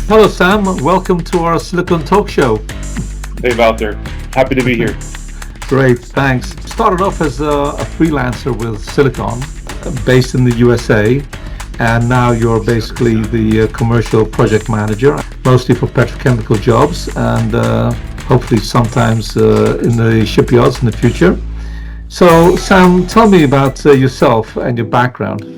Hello, Sam. Welcome to our Silicon Talk Show. Hey, Wouter. Happy to be here. Great, thanks. Started off as a freelancer with Silicon, based in the USA, and now you're basically the commercial project manager, mostly for petrochemical jobs, and hopefully sometimes in the shipyards in the future. So, Sam, tell me about yourself and your background.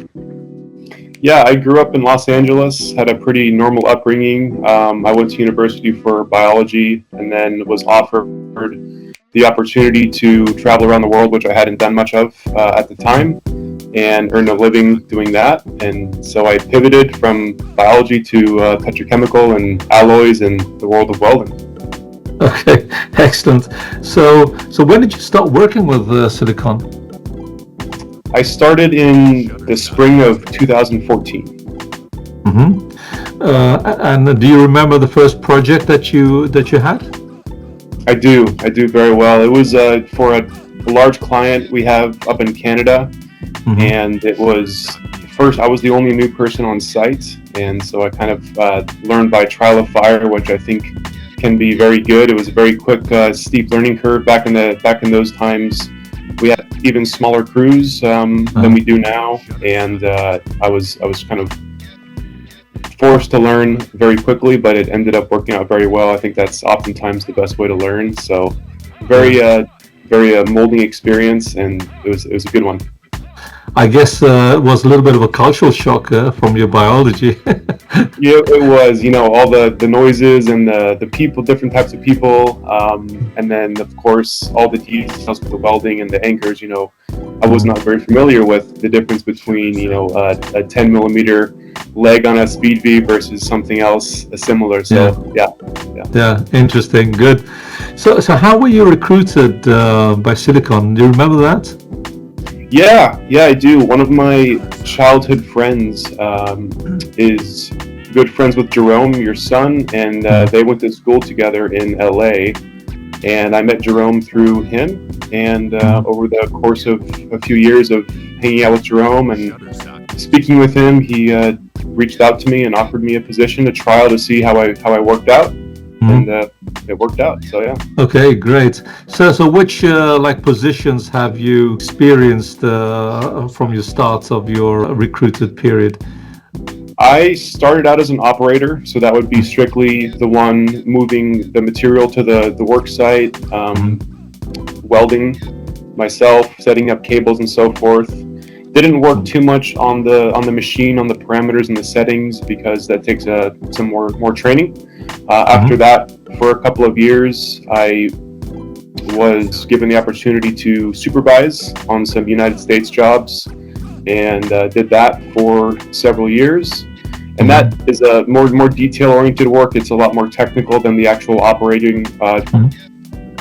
Yeah, I grew up in Los Angeles, had a pretty normal upbringing. I went to university for biology and then was offered the opportunity to travel around the world, which I hadn't done much of at the time, and earn a living doing that. And so I pivoted from biology to petrochemical and alloys and the world of welding. Okay, excellent. So when did you start working with Silicon? I started in the spring of 2014. Mm-hmm. And do you remember the first project that you had? I do very well. It was for a large client we have up in Canada, mm-hmm. and it was first. I was the only new person on site, and so I kind of learned by trial of fire, which I think can be very good. It was a very quick, steep learning curve back in those times. We had even smaller crews than we do now, and I was kind of forced to learn very quickly, but it ended up working out very well. I think that's oftentimes the best way to learn. So, very molding experience, and it was a good one. I guess it was a little bit of a cultural shock from your biology. Yeah, it was. All the noises and the people, different types of people, and then of course all the details with the welding and the anchors. I was not very familiar with the difference between a 10 millimeter leg on a Speed V versus something else similar. So yeah, interesting, good. So how were you recruited by Silicon? Do you remember that? Yeah, I do. One of my childhood friends is good friends with Jerome, your son, and they went to school together in LA. And I met Jerome through him. And over the course of a few years of hanging out with Jerome and speaking with him, he reached out to me and offered me a position to trial to see how I worked out. And it worked out, so yeah. Okay, great. So which positions have you experienced from your start of your recruited period? I started out as an operator, so that would be strictly the one moving the material to the work site, welding myself, setting up cables and so forth. Didn't work too much on the machine, on the parameters and the settings, because that takes some more training. After that, for a couple of years, I was given the opportunity to supervise on some United States jobs, and did that for several years. And that is a more detail-oriented work. It's a lot more technical than the actual operating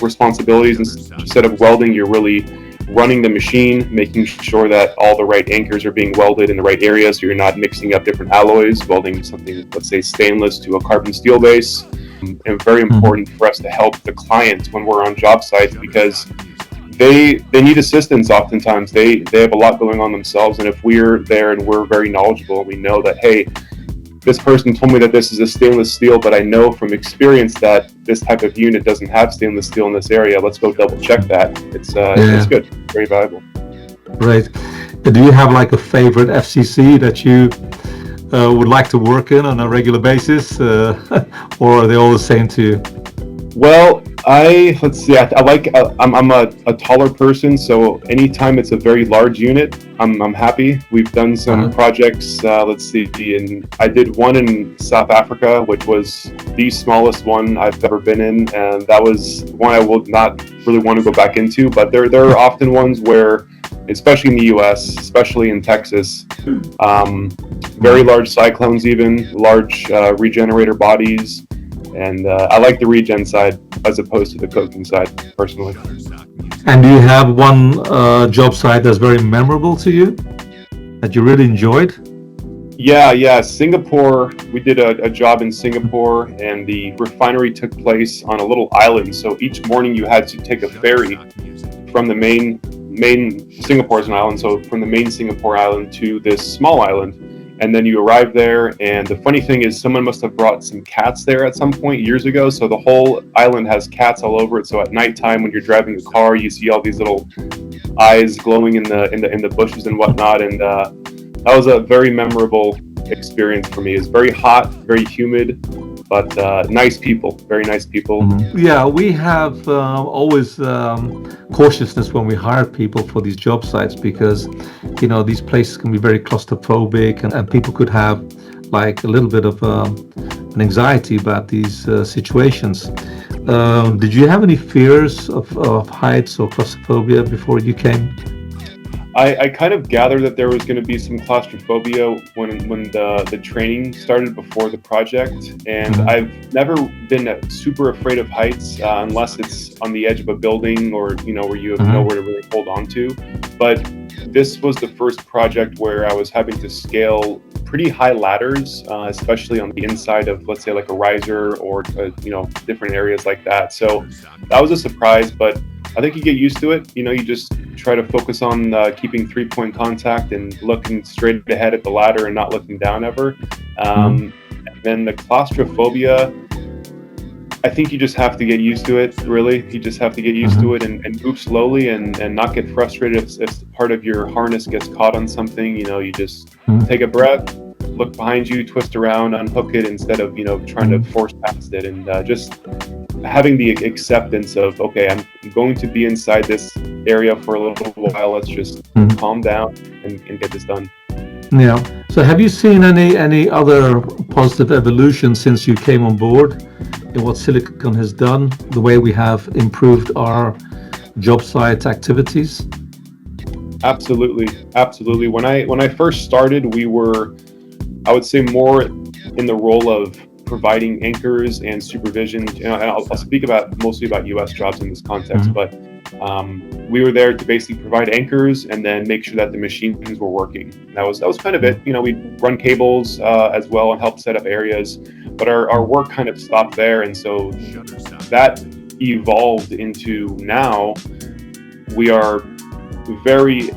responsibilities. Instead of welding, you're really running the machine, making sure that all the right anchors are being welded in the right area, so you're not mixing up different alloys, welding something, let's say stainless to a carbon steel base. And very important for us to help the client when we're on job sites, because they need assistance oftentimes. They have a lot going on themselves, and if we're there and we're very knowledgeable, we know that, hey, this person told me that this is a stainless steel, but I know from experience that this type of unit doesn't have stainless steel in this area. Let's go double check that. It's good, very valuable. Right. Do you have a favorite FCC that you would like to work in on a regular basis, or are they all the same to you? Well, I like. I'm a taller person, so anytime it's a very large unit, I'm happy. We've done some projects. I did one in South Africa, which was the smallest one I've ever been in, and that was one I will not really want to go back into. But there are often ones where, especially in the U.S., especially in Texas, very large cyclones, even large regenerator bodies. And I like the regen side as opposed to the coking side, personally. And do you have one job site that's very memorable to you, that you really enjoyed? Yeah. Singapore, we did a job in Singapore, and the refinery took place on a little island. So each morning you had to take a ferry from the main Singapore is an island, so from the main Singapore island to this small island. and then you arrive there, and the funny thing is someone must have brought some cats there at some point years ago, so the whole island has cats all over it. So at nighttime when you're driving a car, you see all these little eyes glowing in the bushes and whatnot, and that was a very memorable experience for me. It's very hot, very humid, but nice people, very nice people. Yeah, we have always cautiousness when we hire people for these job sites, because these places can be very claustrophobic, and people could have like a little bit of an anxiety about these situations. Did you have any fears of heights or claustrophobia before you came? I kind of gathered that there was going to be some claustrophobia when the training started before the project, and I've never been super afraid of heights unless it's on the edge of a building or where you have nowhere to really hold on to. But this was the first project where I was having to scale pretty high ladders, especially on the inside of, let's say, like a riser or different areas like that. So that was a surprise, but I think you get used to it. You just try to focus on keeping 3-point contact and looking straight ahead at the ladder and not looking down ever. And then the claustrophobia, I think you just have to get used to it, really. You just have to get used to it and move slowly and not get frustrated if part of your harness gets caught on something. You just take a breath, look behind you, twist around, unhook it instead of, trying to force past it. And just having the acceptance of, okay, I'm going to be inside this area for a little while. Let's just calm down and get this done. Yeah. So have you seen any other positive evolution since you came on board in what Silicon has done, the way we have improved our job site activities? Absolutely. When I first started, we were, I would say, more in the role of providing anchors and supervision. And I'll speak mostly about U.S. jobs in this context, but we were there to basically provide anchors and then make sure that the machines were working. That was kind of it. We'd run cables as well and help set up areas, but our work kind of stopped there. And so that evolved into now we are very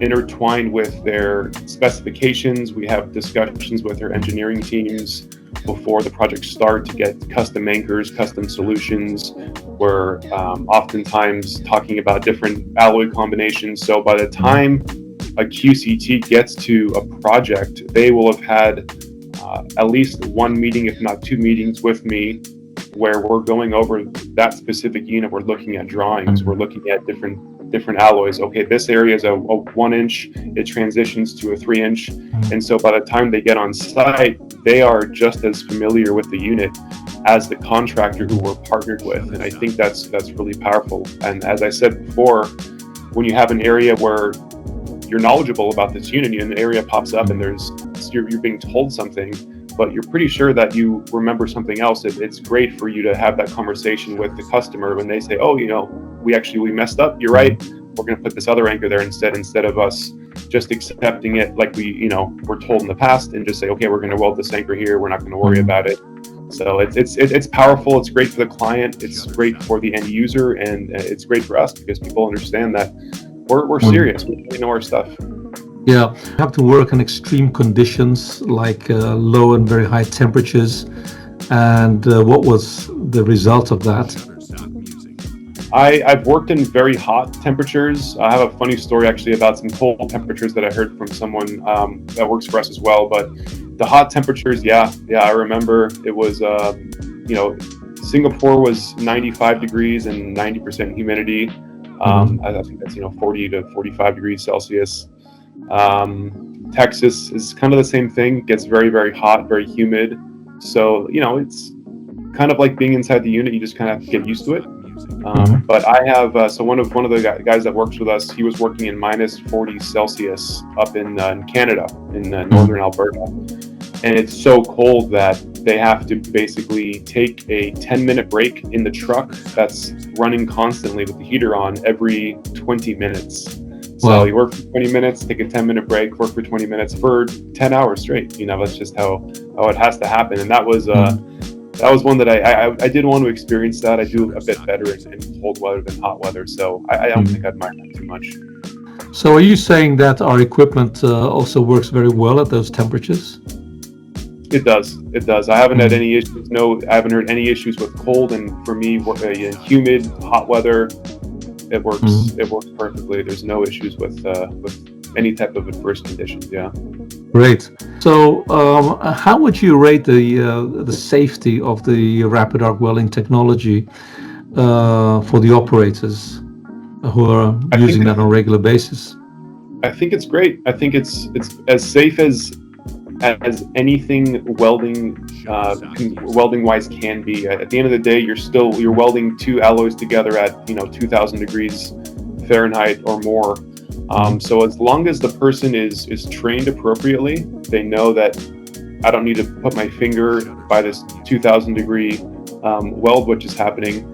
intertwined with their specifications. We have discussions with their engineering teams before the projects start to get custom anchors, custom solutions. We're oftentimes talking about different alloy combinations. So by the time a QCT gets to a project, they will have had at least one meeting, if not two meetings with me, where we're going over that specific unit. We're looking at drawings. We're looking at different alloys. Okay, this area is a 1 inch, it transitions to a 3 inch. And so by the time they get on site, they are just as familiar with the unit as the contractor who we're partnered with. And I think that's really powerful. And as I said before, when you have an area where you're knowledgeable about this unit and the area pops up and you're being told something, but you're pretty sure that you remember something else, it's great for you to have that conversation with the customer when they say, oh, we messed up, you're right, we're going to put this other anchor there instead of us just accepting it like we were told in the past and just say, okay, we're going to weld this anchor here, we're not going to worry about it. So it's powerful, it's great for the client, it's great for the end user, and it's great for us because people understand that we're serious, we know our stuff. Yeah, you have to work in extreme conditions like low and very high temperatures. And what was the result of that? I've worked in very hot temperatures. I have a funny story actually about some cold temperatures that I heard from someone that works for us as well. But the hot temperatures, yeah, I remember it was, Singapore was 95 degrees and 90% humidity. I think that's 40 to 45 degrees Celsius. Texas is kind of the same thing. It gets very, very hot, very humid. So, it's kind of like being inside the unit. You just kind of have to get used to it. But I have, so one of the guys that works with us, he was working in minus 40 Celsius up in Canada, in northern Alberta. And it's so cold that they have to basically take a 10-minute break in the truck that's running constantly with the heater on every 20 minutes. So you work for 20 minutes, take a 10-minute break, work for 20 minutes for 10 hours straight. That's just how it has to happen. And that was one that I did want to experience that. I do a bit better in cold weather than hot weather. So I don't think I'd mind that too much. So are you saying that our equipment also works very well at those temperatures? It does. It does. I haven't had any issues. No, I haven't heard any issues with cold. And for me, in humid, hot weather, it works. It works perfectly. There's no issues with any type of adverse conditions. Yeah. Great. So, how would you rate the safety of the rapid arc welding technology for the operators who are using that on a regular basis? I think it's great. I think it's as safe as anything welding wise can be. At the end of the day, you're welding two alloys together at 2,000 degrees Fahrenheit or more. So as long as the person is trained appropriately, they know that I don't need to put my finger by this 2,000 degree weld, which is happening.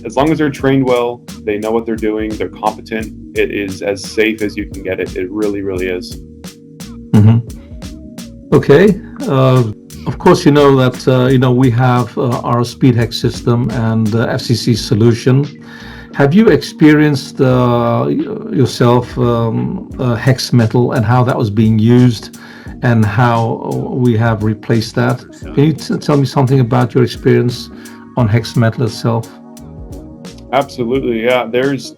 As long as they're trained well, they know what they're doing, they're competent, it is as safe as you can get it. It really, really is. Okay. Of course, you know that we have our SpeedHex system and FCC solution. Have you experienced yourself hex metal and how that was being used and how we have replaced that? Can you tell me something about your experience on hex metal itself? Absolutely, yeah. There's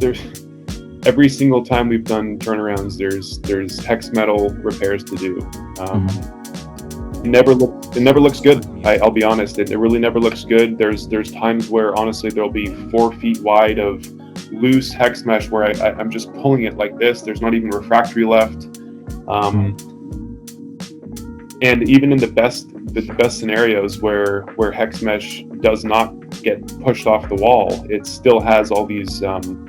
every single time we've done turnarounds, there's hex metal repairs to do. It never looks good. I'll be honest. It really never looks good. There's times where honestly there'll be 4 feet wide of loose hex mesh where I'm just pulling it like this. There's not even refractory left. And even in the best scenarios where hex mesh does not get pushed off the wall, it still has all these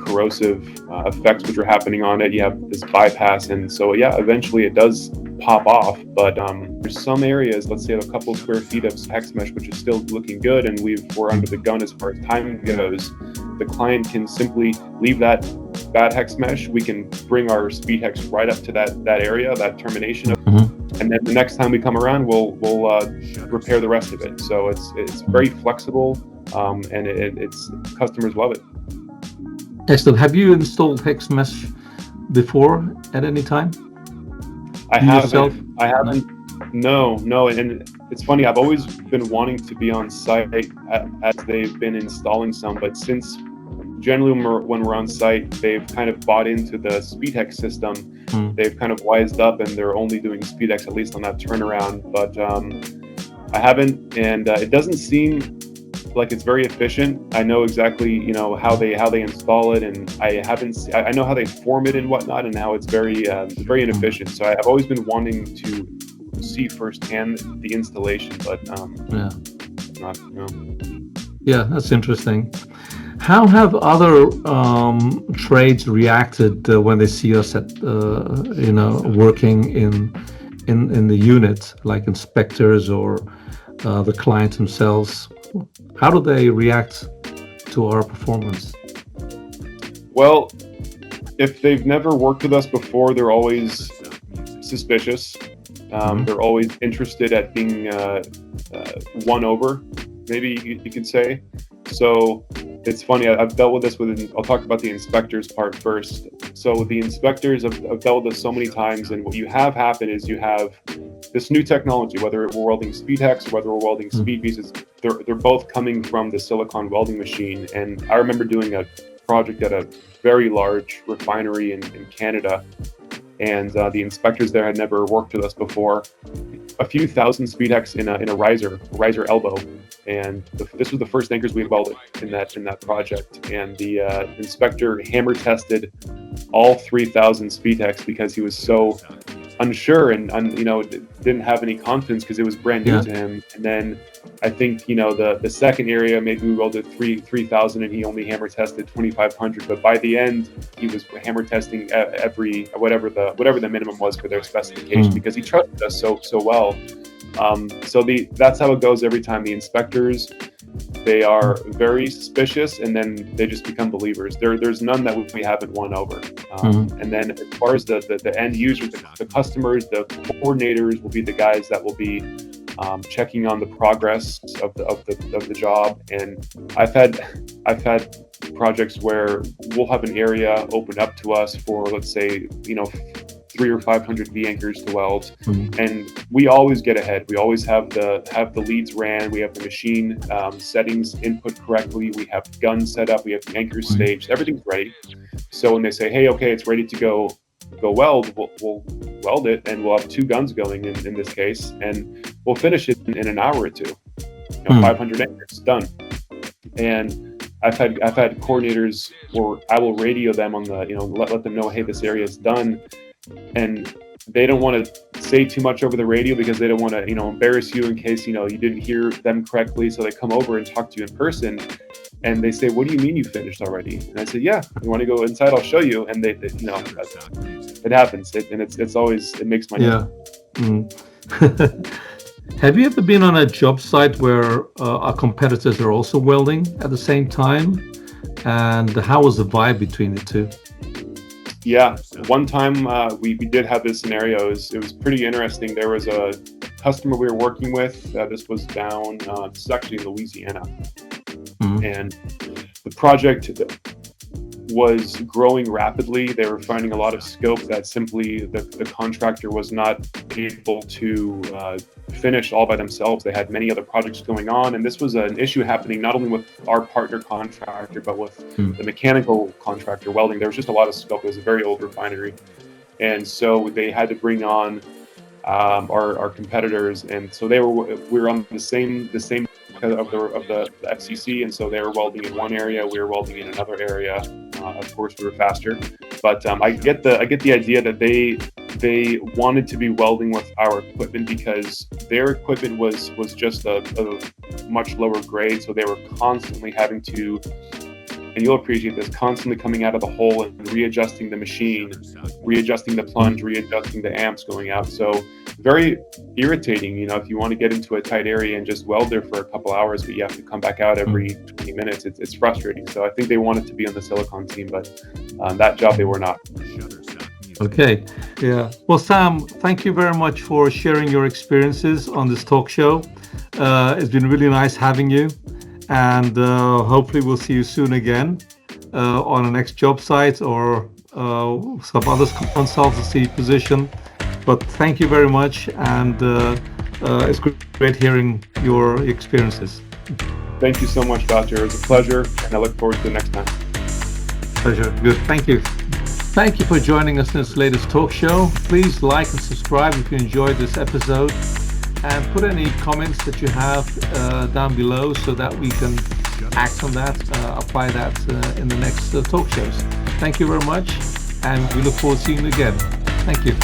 corrosive effects which are happening on it. You have this bypass, and so yeah, eventually it does pop off. But there's some areas, let's say a couple square feet of hex mesh, which is still looking good, and we're under the gun as far as time goes. The client can simply leave that bad hex mesh. We can bring our SpeedHex right up to that area, that termination, and then the next time we come around, we'll repair the rest of it. So it's very flexible, and it's customers love it. Excellent. Have you installed hex mesh before at any time? I haven't. No. And it's funny. I've always been wanting to be on site as they've been installing some, but since generally when we're on site, they've kind of bought into the SpeedHex system. They've kind of wised up, and they're only doing SpeedHex at least on that turnaround. But I haven't, and it doesn't seem like it's very efficient. I know exactly how they install it, and I know how they form it and whatnot, and how it's very inefficient. So I've always been wanting to see firsthand the installation, but Yeah, that's interesting. How have other trades reacted when they see us at working in the unit, like inspectors or the client themselves? How do they react to our performance? Well, if they've never worked with us before, they're always suspicious. They're always interested at being won over, maybe you could say. So it's funny, I've dealt with this I'll talk about the inspectors part first. So the inspectors have dealt with this so many times, and what you have happen is you have this new technology, whether we're welding SpeedHex or whether we're welding speed pieces, they're both coming from the silicon welding machine. And I remember doing a project at a very large refinery in Canada, and the inspectors there had never worked with us before. A few thousand SpeedHex in a riser elbow, and this was the first anchors we welded in that project. And the inspector hammer tested all 3,000 SpeedHex because he was so unsure and didn't have any confidence because it was brand new to him. And then I think the second area, maybe we welded 3,000 and he only hammer tested 2,500. But by the end, he was hammer testing every whatever the minimum was for their specification because he trusted us so well. So that's how it goes every time. The inspectors, they are very suspicious, and then they just become believers. There's none that we haven't won over. And then as far as the end users, the customers, the coordinators will be the guys that will be checking on the progress of the job. And I've had projects where we'll have an area open up to us for, let's say, 300 or 500 V anchors to weld, and we always get ahead. We always have the leads ran. We have the machine settings input correctly. We have guns set up. We have the anchors staged. Everything's ready. So when they say, "Hey, okay, it's ready to go weld," we'll weld it, and we'll have 2 guns going in this case, and we'll finish it in an hour or 2. 500 anchors done. And I've had coordinators where I will radio them on the let them know, hey, this area is done, and they don't want to say too much over the radio because they don't want to embarrass you in case you didn't hear them correctly. So they come over and talk to you in person, and they say, "What do you mean you finished already?" And I say, "Yeah, you want to go inside? I'll show you." And they it happens, and it's always, it makes my day. Have you ever been on a job site where our competitors are also welding at the same time? And how was the vibe between the two? Yeah, one time we did have this scenario. It was pretty interesting. There was a customer we were working with. This was down, this is actually in Louisiana. And the project was growing rapidly. They were finding a lot of scope that simply the contractor was not able to finish all by themselves. They had many other projects going on, and this was an issue happening not only with our partner contractor, but with the mechanical contractor, Welding. There was just a lot of scope. It was a very old refinery, and so they had to bring on our competitors, and so we were on the same of the FCC, and so they were welding in one area, we were welding in another area. Of course, we were faster, but I get the idea that they wanted to be welding with our equipment because their equipment was just a much lower grade, so they were constantly having to, and you'll appreciate this, constantly coming out of the hole and readjusting the machine, readjusting the plunge, readjusting the amps going out. So very irritating, if you want to get into a tight area and just weld there for a couple hours, but you have to come back out every 20 minutes. It's frustrating. So I think they wanted to be on the silicon team, but that job they were not. Okay. Yeah. Well, Sam, thank you very much for sharing your experiences on this talk show. It's been really nice having you. And hopefully we'll see you soon again on the next job site or some other consultancy position. But thank you very much, and it's great hearing your experiences. Thank you so much, Wouter. It was a pleasure, and I look forward to the next time. Pleasure. Good. Thank you. Thank you for joining us in this latest talk show. Please like and subscribe if you enjoyed this episode, and put any comments that you have down below so that we can act on that, apply that in the next talk shows. Thank you very much, and we look forward to seeing you again. Thank you.